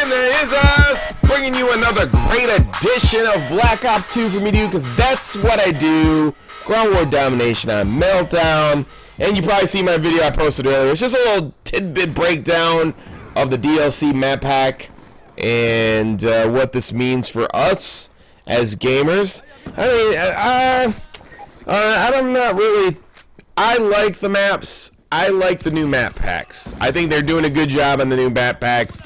And there is us bringing you another great edition of Black Ops 2 for me to do, because that's what I do. Ground War Domination on Meltdown. And you probably see my video I posted earlier. It's just a little tidbit breakdown of the DLC map pack and what this means for us as gamers. I mean, I'm not really... I like the maps. I like the new map packs. I think they're doing a good job on the new map packs.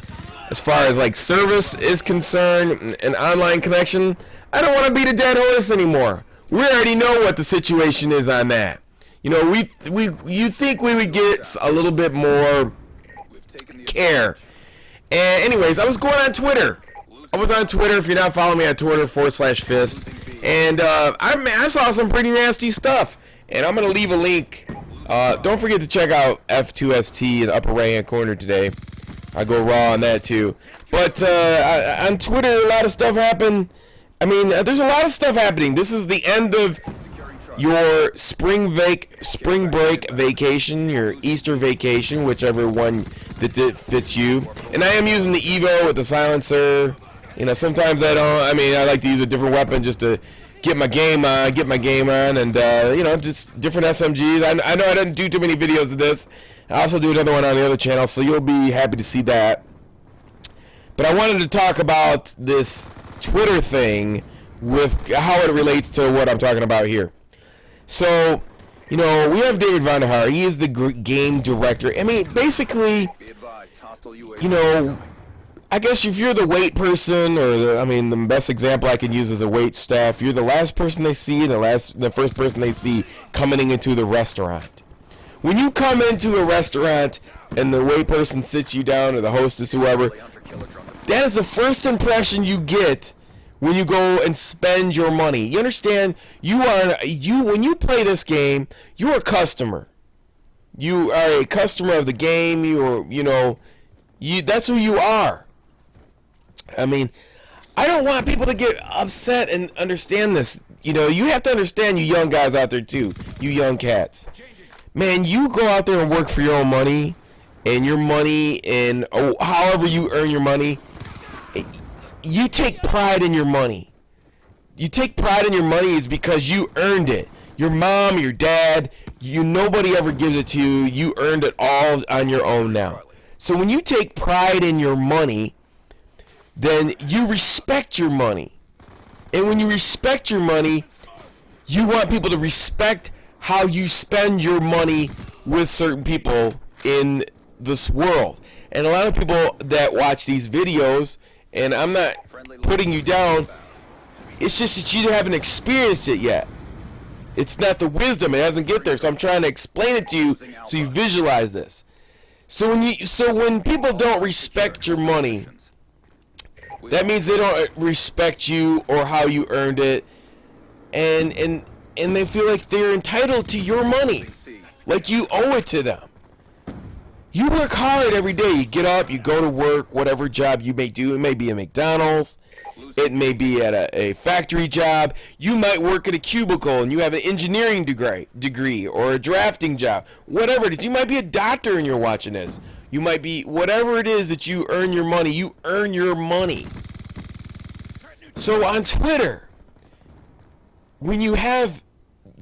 As far as like service is concerned and online connection, I don't want to beat a dead horse anymore. We already know what the situation is on that. You know, you think we would get a little bit more care. And anyways, I was going on Twitter. I was on Twitter. If you're not following me on Twitter, /Fist. And I saw some pretty nasty stuff. And I'm going to leave a link. Don't forget to check out F2ST in the upper right hand corner today. I go raw on that too. But on Twitter, a lot of stuff happened. I mean, there's a lot of stuff happening. This is the end of your spring break vacation, your Easter vacation, whichever one that fits you. And I am using the Evo with the silencer. You know, sometimes I don't. I mean, I like to use a different weapon just to get my game on, and you know, just different SMGs. I know I didn't do too many videos of this. I also do another one on the other channel, so you'll be happy to see that. But I wanted to talk about this Twitter thing with how it relates to what I'm talking about here. So, you know, we have David Vonderhaar. He is the game director. I mean, basically, you know, I guess if you're the wait person, or the best example I can use is a wait staff. You're the last person they see, the first person they see coming into the restaurant. When you come into a restaurant and the wait person sits you down, or the hostess, whoever, that is the first impression you get when you go and spend your money. You understand? When you play this game, you're a customer. You are a customer of the game. That's who you are. I mean, I don't want people to get upset and understand this. You know, you have to understand, you young guys out there too, you young cats. Man, you go out there and work for your own money, and your money, and however you earn your money, you take pride in your money. You take pride in your money is because you earned it. Your mom, your dad, nobody ever gives it to you. You earned it all on your own now. So when you take pride in your money, then you respect your money. And when you respect your money, you want people to respect how you spend your money with certain people in this world. And a lot of people that watch these videos, and I'm not putting you down, it's just that you haven't experienced it yet. It's not the wisdom, it hasn't get there. So I'm trying to explain it to you so you visualize this. So when people don't respect your money, that means they don't respect you or how you earned it, and they feel like they're entitled to your money, like you owe it to them. You work hard every day. You get up, you go to work, whatever job you may do. It may be a McDonald's, it may be at a factory job. You might work at a cubicle and you have an engineering degree or a drafting job, whatever it is. You might be a doctor and you're watching this. You might be, whatever it is that you earn your money, you earn your money. So on Twitter, when you have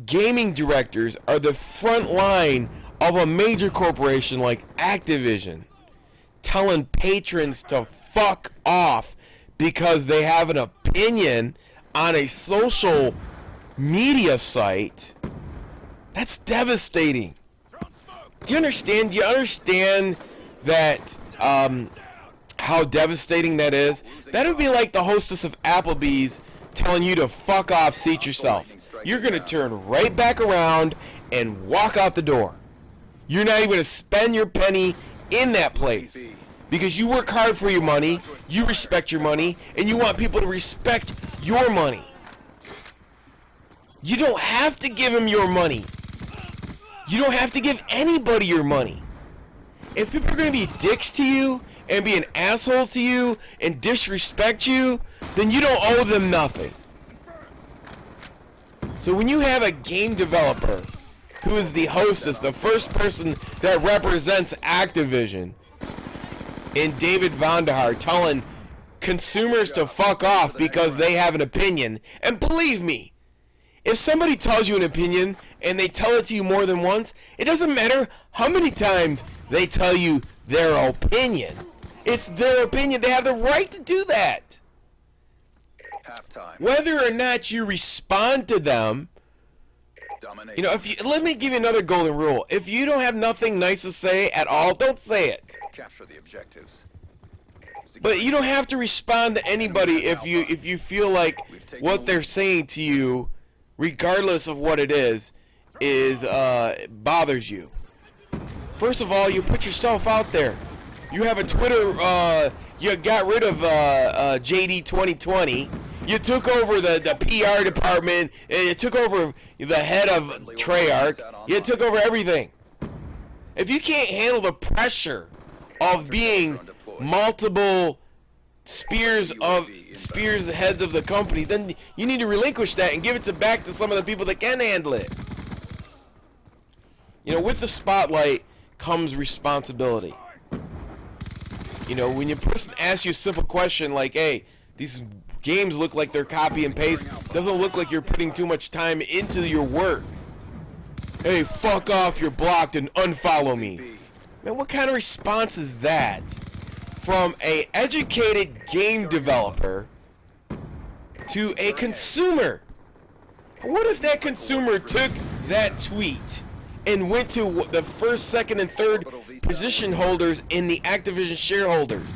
gaming directors are the front line of a major corporation like Activision telling patrons to fuck off because they have an opinion on a social media site, that's devastating. Do you understand? Do you understand that how devastating that is? That would be like the hostess of Applebee's telling you to fuck off, seat yourself. You're going to turn right back around and walk out the door. You're not even going to spend your penny in that place because you work hard for your money, you respect your money, and you want people to respect your money. You don't have to give them your money. You don't have to give anybody your money. If people are going to be dicks to you and be an asshole to you and disrespect you, then you don't owe them nothing. So when you have a game developer who is the hostess, the first person that represents Activision, in David Vonderhaar telling consumers to fuck off because they have an opinion. And believe me, if somebody tells you an opinion and they tell it to you more than once, it doesn't matter how many times they tell you their opinion. It's their opinion. They have the right to do that. Whether or not you respond to them, you know, let me give you another golden rule. If you don't have nothing nice to say at all, don't say it. Capture the objectives. But you don't have to respond to anybody if you feel like what they're saying to you, regardless of what it is bothers you. First of all, you put yourself out there. You have a Twitter. You got rid of JD 2020. You took over the PR department. You took over the head of Treyarch. You took over everything. If you can't handle the pressure of being multiple spears heads of the company, then you need to relinquish that and give it back to some of the people that can handle it. You know, with the spotlight comes responsibility. You know, when your person asks you a simple question like, hey, these games look like they're copy and paste, doesn't look like you're putting too much time into your work. Hey, fuck off, you're blocked, and unfollow me. Man, what kind of response is that from a educated game developer to a consumer? What if that consumer took that tweet and went to the first, second, and third position holders in the Activision shareholders?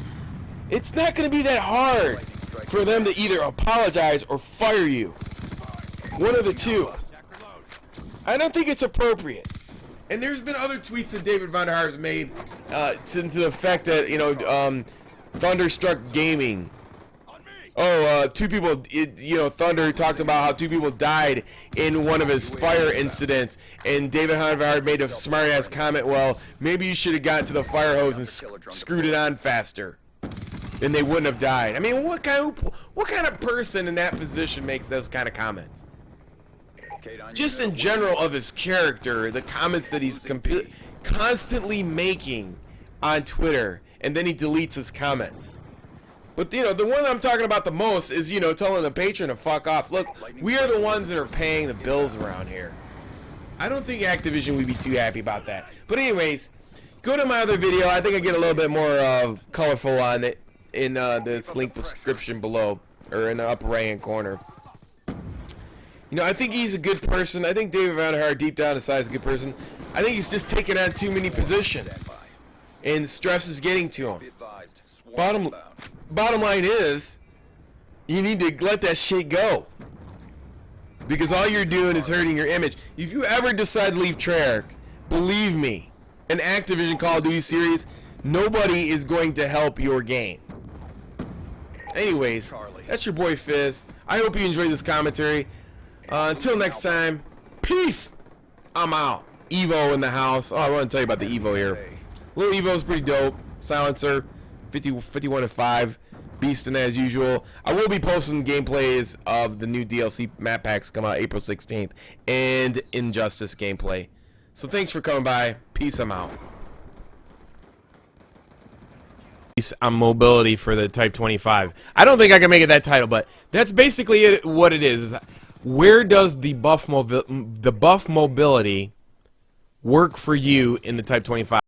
It's not going to be that hard for them to either apologize or fire you. One of the two. I don't think it's appropriate. And there's been other tweets that David Vonderhaar has made to the effect that, you know, Thunderstruck Gaming. Two people, Thunder talked about how two people died in one of his fire incidents, and David Vonderhaar made a smart-ass comment, well, maybe you should have gotten to the fire hose and screwed it on faster. Then they wouldn't have died. I mean, what kind of person in that position makes those kind of comments? Just in general of his character, the comments that he's constantly making on Twitter, and then he deletes his comments. But, you know, the one I'm talking about the most is, you know, telling a patron to fuck off. Look, we are the ones that are paying the bills around here. I don't think Activision would be too happy about that. But anyways, go to my other video. I think I get a little bit more colorful on it in this link description below, or in the upper right-hand corner. You know, I think he's a good person. I think David Vonderhaar, deep down inside, is a good person. I think he's just taking on too many positions, and stress is getting to him. Bottom line is, you need to let that shit go, because all you're doing is hurting your image. If you ever decide to leave Treyarch, believe me, an Activision Call of Duty series, nobody is going to help your game. Anyways, that's your boy Fizz. I hope you enjoyed this commentary. Until next time, peace. I'm out. Evo in the house. Oh, I want to tell you about the Evo here. Little Evo's pretty dope. Silencer, 51 and 5. Beastin' as usual. I will be posting gameplays of the new DLC map packs come out April 16th and Injustice gameplay. So thanks for coming by. Peace. I'm out. On mobility for the Type 25. I don't think I can make it that title, but that's basically what it is. Where does the buff mobility work for you in the Type 25?